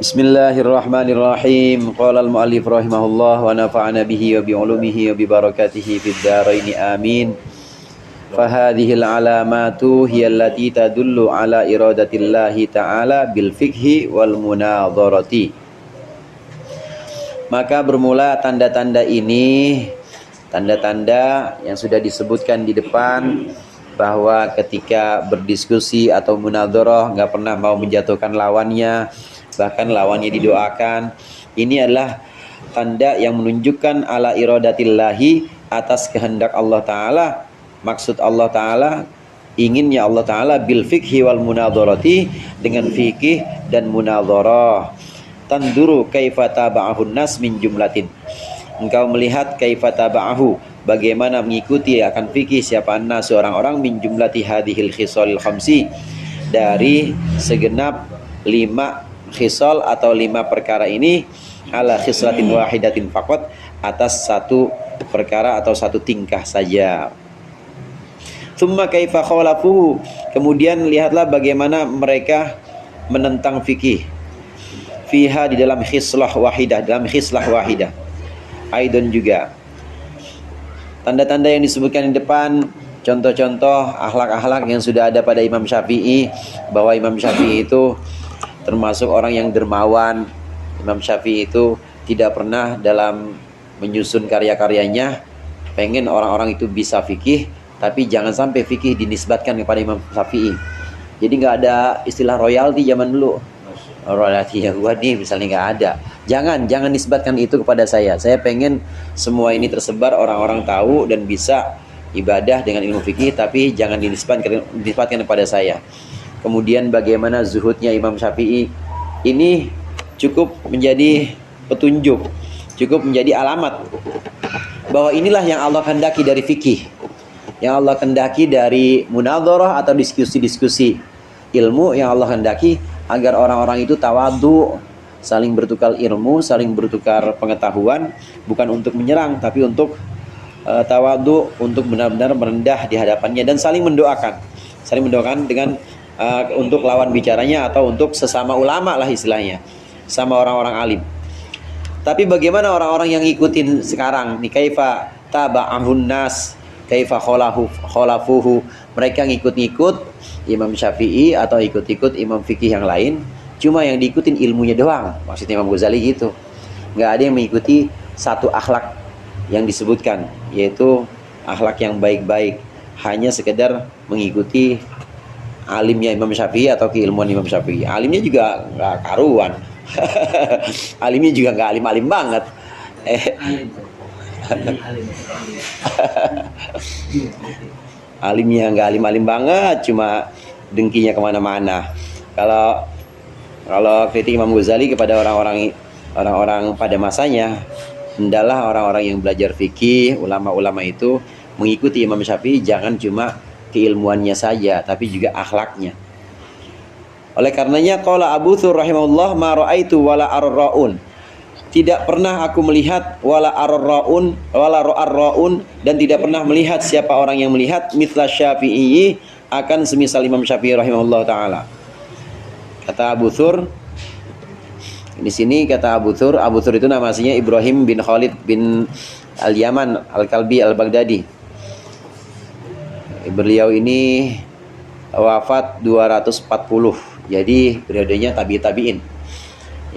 Bismillahirrahmanirrahim. Qala al-mu'allif rahimahullah wa nafa'ana bihi wa bi'ulumihi wa bi barakatihi fid dharain amin. Fahadhil alamatu hiya allati tadullu ala iradatillahi ta'ala bil fiqhi wal munadharati. Maka bermula tanda-tanda ini, tanda-tanda yang sudah disebutkan di depan, bahwa ketika berdiskusi atau munadharah nggak pernah mau menjatuhkan lawannya, bahkan lawannya didoakan. Ini adalah tanda yang menunjukkan ala iradatillahi, atas kehendak Allah Ta'ala, maksud Allah Ta'ala, inginnya Allah Ta'ala bil fiqhi wal munadharati, dengan fikih dan munadharah. Tanduru kaifa taba'ahun nas min jumlatin, engkau melihat kaifa taba'ahu, bagaimana mengikuti akan fikih siapa annas, orang-orang, min jumlati hadhil khisalil khamsi, dari segenap 5 khisal atau 5 perkara ini, ala khislatin wahidatin faqat, atas satu perkara atau satu tingkah saja. Tsumma kaifa khalafuhu, kemudian lihatlah bagaimana mereka menentang fikih, fiha, di dalam khislah wahidah, dalam khislah wahidah. Aidon juga tanda-tanda yang disebutkan di depan, contoh-contoh akhlak-akhlak yang sudah ada pada Imam Syafi'i, bahwa Imam Syafi'i itu termasuk orang yang dermawan. Imam Syafi'i itu tidak pernah dalam menyusun karya-karyanya pengen orang-orang itu bisa fikih, tapi jangan sampai fikih dinisbatkan kepada Imam Syafi'i. Jadi nggak ada istilah royalti zaman dulu. Royalti yang gua nih misalnya nggak ada. Jangan nisbatkan itu kepada saya. Saya pengen semua ini tersebar, orang-orang tahu dan bisa ibadah dengan ilmu fikih, tapi jangan dinisbatkan kepada saya. Kemudian bagaimana zuhudnya Imam Syafi'i, ini cukup menjadi petunjuk, cukup menjadi alamat bahwa inilah yang Allah kehendaki dari fikih, yang Allah kehendaki dari munadharah atau diskusi-diskusi ilmu, yang Allah kehendaki agar orang-orang itu tawadhu, saling bertukar ilmu, saling bertukar pengetahuan, bukan untuk menyerang tapi untuk tawadhu, untuk benar-benar merendah di hadapannya, dan saling mendoakan dengan untuk lawan bicaranya atau untuk sesama ulama lah istilahnya, sama orang-orang alim. Tapi bagaimana orang-orang yang ngikutin sekarang nih, kaifa taba'ahun nas, kaifa khalafuhu, mereka ngikut-ngikut Imam Syafi'i atau ikut-ikut imam fikih yang lain, cuma yang diikutin ilmunya doang. Maksudnya Imam Ghazali gitu, nggak ada yang mengikuti satu akhlak yang disebutkan, yaitu akhlak yang baik-baik, hanya sekedar mengikuti alimnya Imam Syafi'i atau keilmuan Imam Syafi'i. Alimnya juga nggak karuan. Alimnya juga nggak alim-alim banget. Alimnya nggak alim-alim banget, cuma dengkinya kemana-mana. Kalau kritik Imam Ghazali kepada orang-orang pada masanya, hendaklah orang-orang yang belajar fikih, ulama-ulama itu mengikuti Imam Syafi'i, jangan cuma keilmuannya saja, tapi juga akhlaknya. Oleh karenanya qala Abu Thur rahimahullah, ma ra'aitu wala ar-ra'un, tidak pernah aku melihat, wala ar-ra'un wala ar-ra'un, dan tidak pernah melihat siapa orang yang melihat, mithla Syafi'i, akan semisal Imam Syafi'i rahimahullah taala. Kata Abu Thur di sini, kata Abu Thur itu nama aslinya Ibrahim bin Khalid bin Al-Yaman Al-Kalbi Al-Baghdadi. Beliau ini wafat 240, jadi periodenya tabi'in.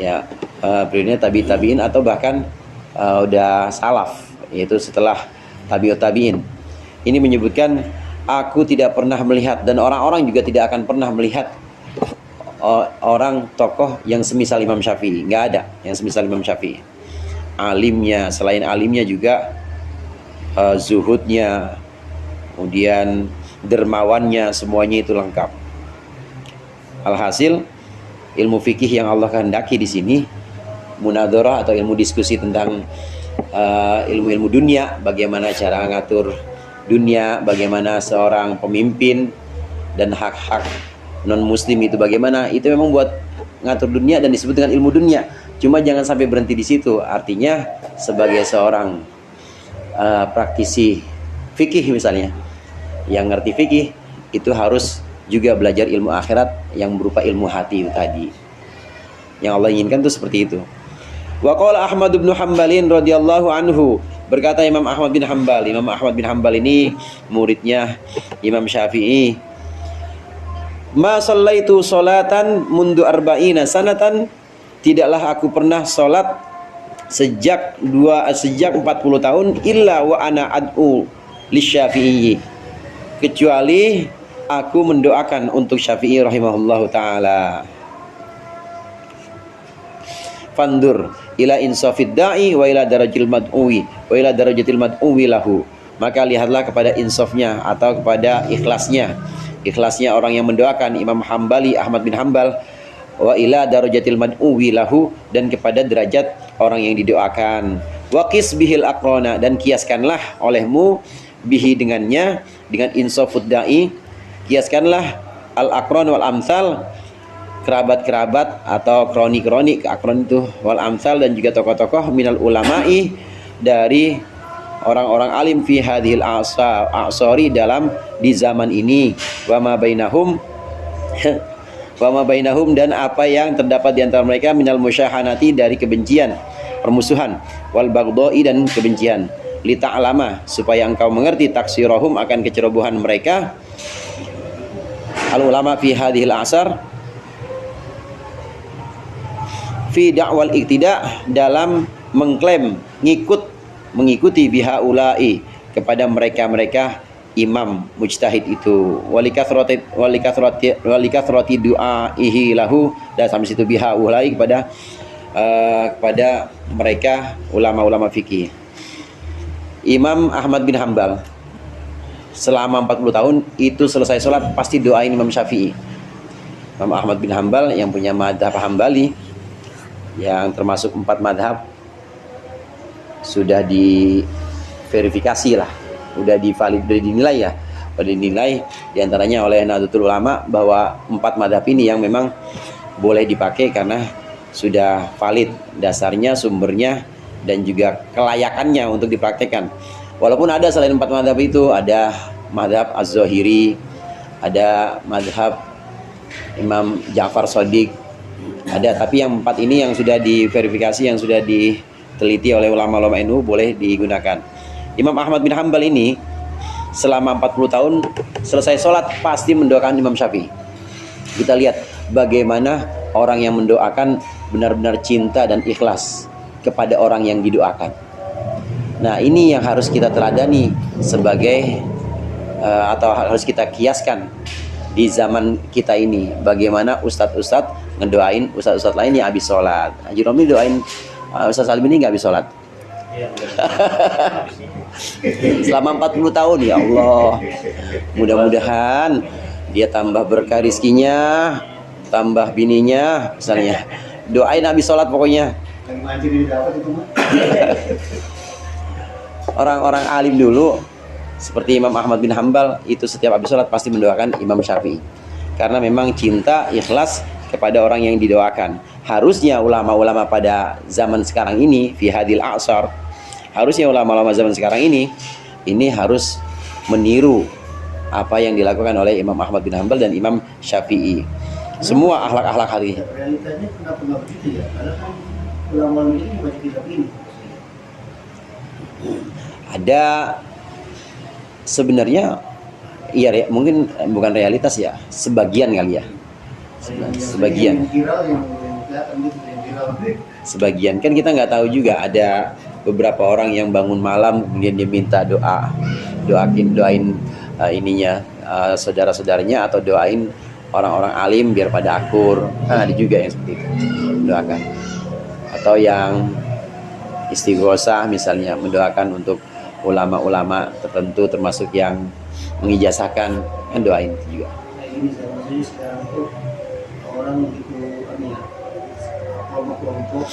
Ya, periodenya tabi'in atau bahkan udah salaf, yaitu setelah tabi'in. Ini menyebutkan, aku tidak pernah melihat, dan orang-orang juga tidak akan pernah melihat orang tokoh yang semisal Imam Syafi'i. Nggak ada yang semisal Imam Syafi'i. Alimnya, selain alimnya juga zuhudnya, kemudian dermawannya, semuanya itu lengkap. Alhasil, ilmu fikih yang Allah kehendaki di sini, munadharah atau ilmu diskusi tentang ilmu-ilmu dunia, bagaimana cara ngatur dunia, bagaimana seorang pemimpin dan hak-hak non muslim itu bagaimana, itu memang buat ngatur dunia dan disebut dengan ilmu dunia. Cuma jangan sampai berhenti di situ. Artinya sebagai seorang praktisi fikih misalnya, yang ngerti fikih itu harus juga belajar ilmu akhirat yang berupa ilmu hati itu tadi. Yang Allah inginkan itu seperti itu. Wa qala Ahmad bin Hanbalin radhiyallahu anhu, berkata Imam Ahmad bin Hanbal. Imam Ahmad bin Hanbal ini muridnya Imam Syafi'i. Ma sallaitu salatan mundu arba'ina sanatan, tidaklah aku pernah salat sejak 40 tahun illa wa ana ad'u lisyafi'i, kecuali aku mendoakan untuk Syafi'i rahimahullahu taala. Fandur ila insafid da'i wa ila darajatil mad'uwi wa ila darajatil mad'uwi lahu, maka lihatlah kepada insafnya atau kepada ikhlasnya orang yang mendoakan Imam Hambali, Ahmad bin Hanbal, wa ila darajatil mad'uwi lahu, dan kepada derajat orang yang didoakan. Wa qis bihil aqrana, dan kiaskanlah olehmu bihi dengannya, dengan insafud da'i, kiaskanlah al aqran wal amsal, kerabat-kerabat atau kroni-kroni, akron itu wal amsal, dan juga tokoh-tokoh minal ulama'i, dari orang-orang alim fi hadhil a'sari, dalam di zaman ini, wa ma bainahum wa ma bainahum, dan apa yang terdapat di antara mereka, minal musyahanati, dari kebencian, permusuhan, wal baghdai, dan kebencian, li ta'lama, supaya engkau mengerti, taksirahum, akan kecerobohan mereka, al ulama fi hadhil a'sar, fi da'wal iktida, dalam mengklaim mengikuti bihaulai, kepada mereka imam mujtahid itu, walikathrati du'aihi lahu, dan sampai situ bihaulai, kepada mereka ulama-ulama fikih. Imam Ahmad bin Hanbal selama 40 tahun itu selesai sholat pasti doain Imam Syafi'i. Imam Ahmad bin Hanbal yang punya madhab Hambali, yang termasuk 4 madhab, sudah diverifikasi lah, udah dinilai ya, diantaranya oleh Nahdlatul Ulama bahwa 4 madhab ini yang memang boleh dipakai karena sudah valid dasarnya, sumbernya, dan juga kelayakannya untuk dipraktekkan. Walaupun ada selain 4 madhab itu, ada madhab Az-Zahiri, ada madhab Imam Ja'far Shadiq, ada, tapi yang 4 ini yang sudah diverifikasi, yang sudah diteliti oleh ulama-ulama NU, boleh digunakan. Imam Ahmad bin Hanbal ini selama 40 tahun selesai sholat pasti mendoakan Imam Syafi'i. Kita lihat bagaimana orang yang mendoakan benar-benar cinta dan ikhlas kepada orang yang didoakan. Nah, ini yang harus kita teladani sebagai atau harus kita kiaskan di zaman kita ini, bagaimana ustadz-ustadz ngedoain ustadz-ustadz lain yang habis sholat. Haji Romli doain Ustadz Salim ini nggak habis sholat. Selama 40 tahun, ya Allah, mudah-mudahan dia tambah berkah rizkinya, tambah bininya misalnya, doain habis sholat pokoknya. Orang-orang alim dulu seperti Imam Ahmad bin Hanbal itu setiap habis sholat pasti mendoakan Imam Syafi'i, karena memang cinta, ikhlas kepada orang yang didoakan. Harusnya ulama-ulama pada zaman sekarang ini, fi hadil a'sar, harusnya ulama-ulama zaman sekarang ini harus meniru apa yang dilakukan oleh Imam Ahmad bin Hanbal dan Imam Syafi'i. Semua akhlak-akhlak hari. Realitanya kenapa nggak begitu ya? Karena kan ulama ini banyak kitab ini. Ada sebenarnya, iya, mungkin bukan realitas ya, sebagian kali ya, sebagian. Sebagian kan kita nggak tahu juga, ada beberapa orang yang bangun malam kemudian dia minta doain saudara-saudaranya, atau doain orang-orang alim biar pada akur. Ada juga yang seperti itu, doakan. Atau yang istighosah misalnya, mendoakan untuk ulama-ulama tertentu, termasuk yang mengijazahkan, kan doain juga. Kayak gini saya sekarang tuh orang begitu kelompok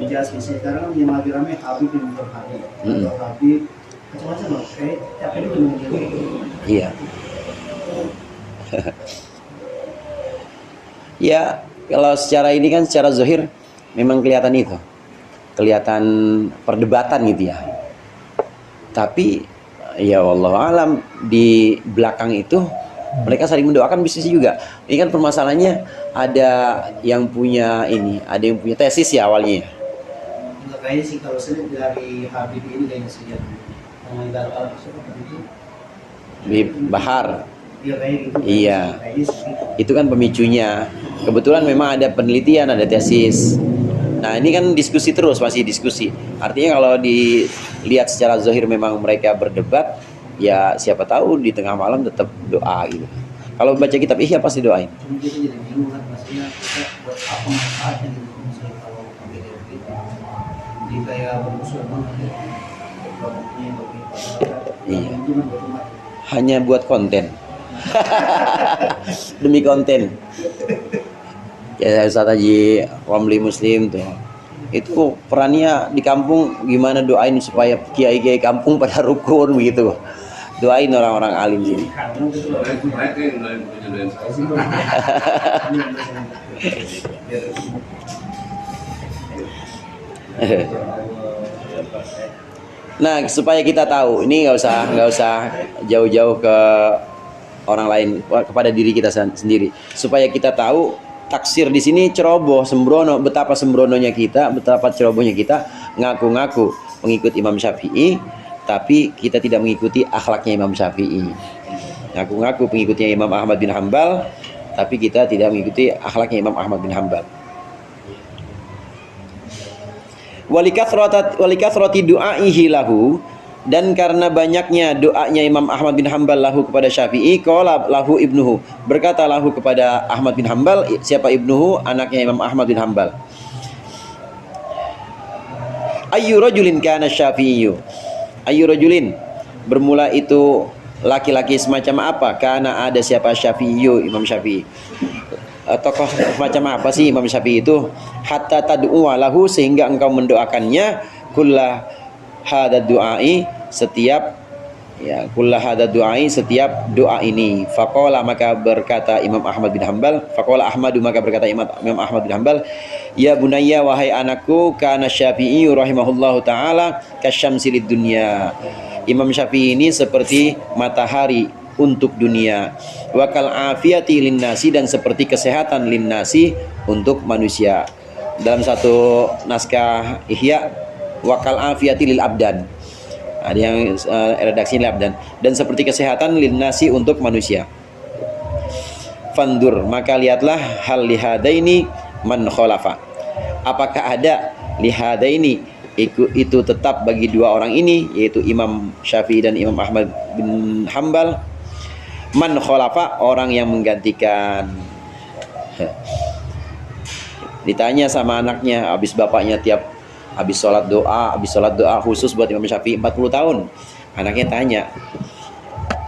ijazah. Sekarang kan yang lagi rame Habib dan Nur Habib, Habib macam-macam loh. Tapi itu iya. Ya, kalau secara ini kan, secara zahir memang kelihatan itu, kelihatan perdebatan gitu ya. Tapi ya wallahu alam, di belakang itu Mereka saling mendoakan bisnis juga. Ini kan permasalahannya ada yang punya ini, ada yang punya tesis ya awalnya. Enggak kayaknya sih kalau saya lihat dari Habib ini kayaknya saya lihat pengeluaran alam siapa itu Di Bahar. dia kayak gitu. Iya. Kayaknya sih gitu. Itu kan pemicunya. Kebetulan memang ada penelitian, ada tesis. Nah ini kan diskusi terus, masih diskusi. Artinya kalau dilihat secara zahir memang mereka berdebat, ya siapa tahu di tengah malam tetap doa gitu. Kalau baca kitab Ihya pasti doain. Cuma kita jadi bingung kan maksudnya kita buat apa manfaatnya gitu misalnya kalau pakai kayak gitu jadi kayak bermusuhan banget ya produknya Iya. itu kan buat umat. Hanya buat konten. Demi konten. Ya Ustaz Haji Romli Muslim tuh. Itu perannya di kampung gimana doain supaya kiai-kiai kampung pada rukun begitu. Doain orang-orang alim sini. Karena itu loh Mereka yang doain punya doain saya. kasih bro. Ini yang Nah, supaya kita tahu, ini nggak usah jauh-jauh ke orang lain, kepada diri kita sendiri. Supaya kita tahu taksir di sini ceroboh, sembrono, betapa sembrononya kita, betapa cerobohnya kita ngaku-ngaku mengikut Imam Syafi'i, tapi kita tidak mengikuti akhlaknya Imam Syafi'i. Ngaku-ngaku pengikutnya Imam Ahmad bin Hambal, tapi kita tidak mengikuti akhlaknya Imam Ahmad bin Hambal. Walikathrati du'aihi lahu, dan karena banyaknya doanya Imam Ahmad bin Hambal lahu kepada Syafi'i, qala lahu ibnuhu, berkata lahu kepada Ahmad bin Hambal, siapa ibnuhu? Anaknya Imam Ahmad bin Hambal. Ayyu rajulin kana Syafi'iyyu, ayyu rajulin, bermula itu laki-laki semacam apa? Karena ada siapa Syafi'iyyu, Imam Syafi'i. Tokoh macam apa sih Imam Syafi'i itu? Hatta tad'u lahu, sehingga engkau mendoakannya, kullah hadad du'ai, setiap ya kullah hadad du'ai, setiap doa ini. Faqala, maka berkata Imam Ahmad bin Hambal, faqala Ahmadu, maka berkata Imam Ahmad bin Hambal, ya bunayya, wahai anakku, kana Syafi'i rahimahullahu taala kasyamsi lid dunya. Imam Syafi'i ini seperti matahari untuk dunia, wakal afiyati linnasi, dan seperti kesehatan linnasi untuk manusia. Dalam satu naskah Ihya, wakal afiyati lil abdan, ada yang redaksi lil abdan, dan seperti kesehatan linnasi untuk manusia. Fandur, maka lihatlah, hal lihadaini man khalafa, apakah ada lihadaini itu tetap bagi dua orang ini, yaitu Imam Syafi'i dan Imam Ahmad bin Hambal. Man khalafa, orang yang menggantikan. Ditanya sama anaknya, habis bapaknya habis sholat doa khusus buat Imam Syafi'i 40 tahun. Anaknya tanya,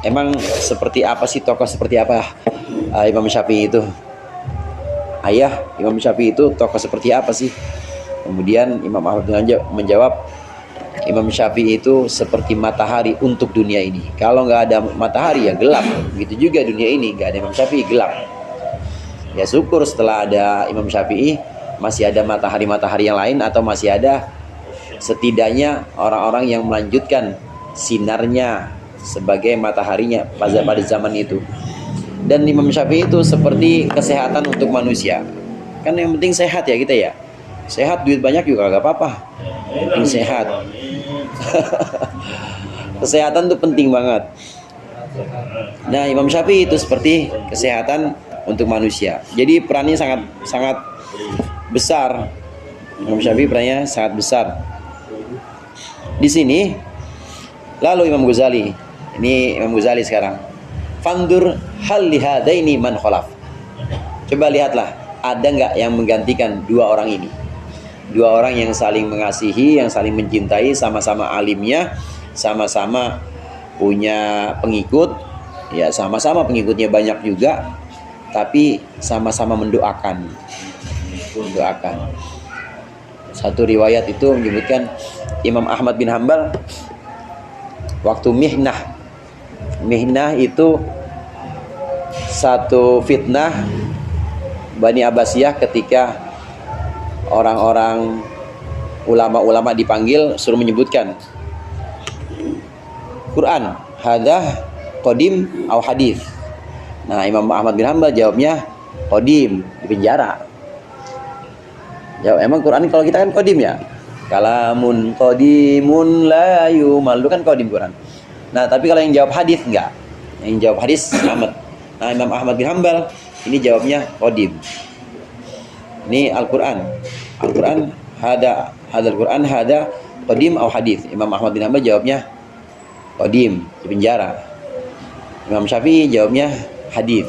emang seperti apa sih, tokoh seperti apa Imam Syafi'i itu? Ayah, Imam Syafi'i itu tokoh seperti apa sih? Kemudian Imam Ahmad menjawab, Imam Syafi'i itu seperti matahari untuk dunia ini. Kalau nggak ada matahari ya gelap. Begitu juga dunia ini, nggak ada Imam Syafi'i gelap. Ya syukur setelah ada Imam Syafi'i masih ada matahari-matahari yang lain, atau masih ada setidaknya orang-orang yang melanjutkan sinarnya sebagai mataharinya pada zaman itu. Dan Imam Syafi'i itu seperti kesehatan untuk manusia. Kan yang penting sehat ya kita ya. Sehat, duit banyak juga gak apa-apa. Penting sehat. Kesehatan itu penting banget. Nah, Imam Syafi'i itu seperti kesehatan untuk manusia. Jadi perannya sangat besar. Imam Syafi'i perannya sangat besar. Di sini lalu Imam Ghazali. Ini Imam Ghazali sekarang. Fandur hal lihadaini man khalaf. Coba lihatlah, ada nggak yang menggantikan dua orang ini? Dua orang yang saling mengasihi, yang saling mencintai, sama-sama alimnya, sama-sama punya pengikut, ya sama-sama pengikutnya banyak juga, tapi sama-sama mendoakan. Satu riwayat itu menyebutkan Imam Ahmad bin Hambal waktu mihnah itu satu fitnah Bani Abbasiyah, ketika orang-orang ulama-ulama dipanggil suruh menyebutkan Quran, hadah qadim au hadis, Nah, Imam Ahmad bin Hambal jawabnya qadim, di penjara. Jawab, emang Quran kalau kita kan qadim ya. Kalamun qadimun la yumal, itu kan qadim Quran. Nah, tapi kalau yang jawab hadis enggak. Yang jawab hadis Ahmad. Nah, Imam Ahmad bin Hambal ini jawabnya qadim. Ini Al-Qur'an. Al-Qur'an hadal Qur'an hada qadim atau hadis. Imam Ahmad bin Hambal jawabnya qadim, di penjara. Imam Syafi'i jawabnya hadis.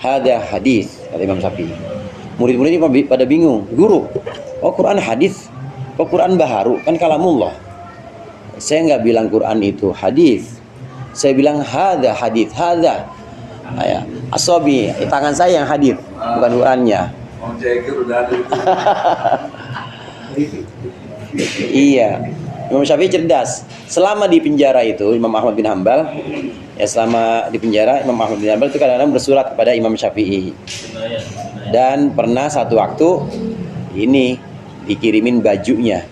Hada hadis, kata Imam Syafi'i. Murid-murid ini pada bingung. Guru, oh Quran hadis, kok Quran baharu, kan kalamullah. Saya nggak bilang Quran itu hadis. Saya bilang hada hadis, hada. Ya, asobi, tangan saya yang hadis, bukan Qurannya. Orang ceker udah ada itu. Iya, Imam Syafi'i cerdas. Selama di penjara itu Imam Ahmad bin Hambal, ya selama di penjara Imam Ahmad bin Hambal itu kadang-kadang bersurat kepada Imam Syafi'i. Dan pernah satu waktu ini dikirimin bajunya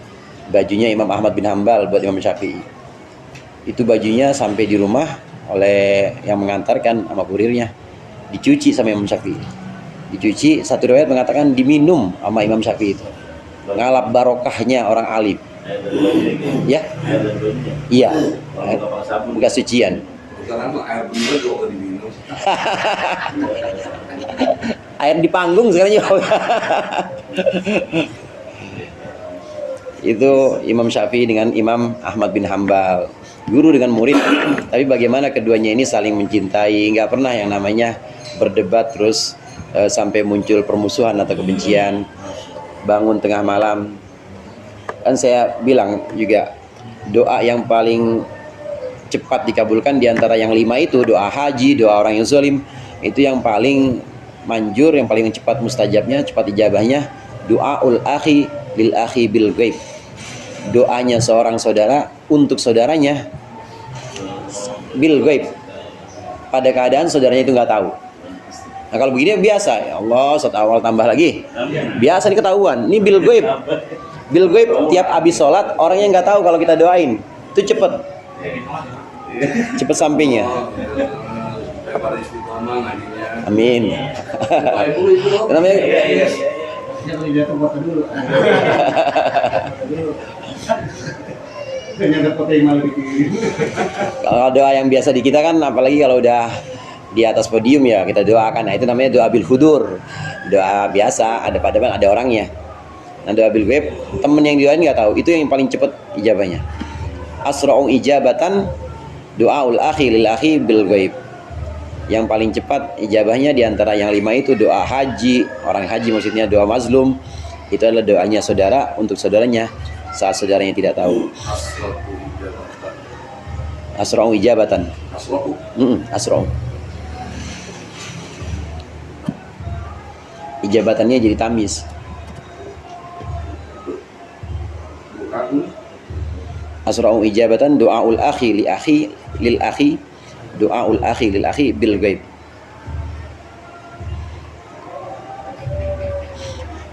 Imam Ahmad bin Hambal buat Imam Syafi'i. Itu bajunya sampai di rumah oleh yang mengantarkan sama kurirnya, dicuci sama Imam Syafi'i. Dicuci, satu riwayat mengatakan diminum sama Imam Syafi'i itu. Ngalap barokahnya orang alim. Ya? Iya. Bekas sucian. Sekarang mah air bener juga diminum. Air di panggung sekarang juga. Itu Imam Syafi'i dengan Imam Ahmad bin Hambal, guru dengan murid. Tapi bagaimana keduanya ini saling mencintai, nggak pernah yang namanya berdebat terus sampai muncul permusuhan atau kebencian. Bangun tengah malam, kan saya bilang juga doa yang paling cepat dikabulkan diantara yang 5 itu doa haji, doa orang yang zalim, itu yang paling manjur, yang paling cepat mustajabnya, cepat ijabahnya doaul akhi lil akhi bil ghaib. Doanya seorang saudara untuk saudaranya bil ghaib, pada keadaan saudaranya itu nggak tahu. Nah kalau begini biasa, ya Allah satu awal tambah lagi, biasa diketahuan. Ini bil ghaib, bil ghaib tiap habis sholat orangnya nggak tahu kalau kita doain, itu cepet sampingnya. Daripada istiqomah ngajinya. Amin. Namanya Jangan dilihat foto dulu. kalau doa yang biasa di kita kan, apalagi kalau udah di atas podium ya kita doakan. Nah itu namanya doa bil hudur, doa biasa, ada pada ada orangnya. Nah doa bil ghaib, temen yang doain nggak tahu, itu yang paling cepat ijabahnya. Asra'u ijabatan doaul akhi lil akhi bil ghaib. Yang paling cepat ijabahnya diantara yang 5 itu doa haji, orang haji maksudnya doa mazlum, itu adalah doanya saudara untuk saudaranya saat saudaranya tidak tahu. Asra'u ijabatan. Asra'u. Ijabatannya jadi tamis. Asra'u ijabatan doaul akhi li akhi lil akhi, doaul akhi lil akhi bil ghaib.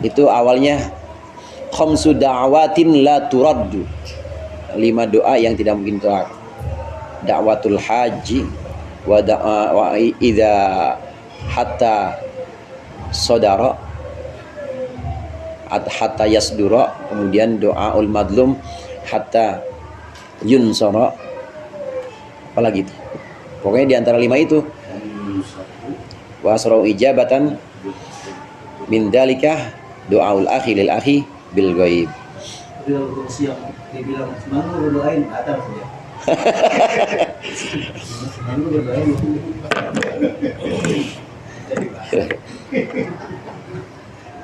Itu awalnya khamsu da'watin la turaddu, 5 doa yang tidak mungkin tolak. Da'watul haji wa idza hatta sodara hatta yasdura, kemudian doaul madlum hatta yunsara, apalagi itu. Pokoknya di antara 5 itu. Wa asra'u ijabatan min dalika doaul akhi lil akhi bil ghaib. Kalau siang dia bilang semangat berdoain atas saja. Semangat berdoain.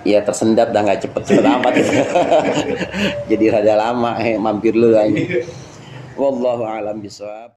Ya tersendat dah, nggak cepet amat. Jadi rada lama, mampir lu aja. Wallahu a'lam bishawab.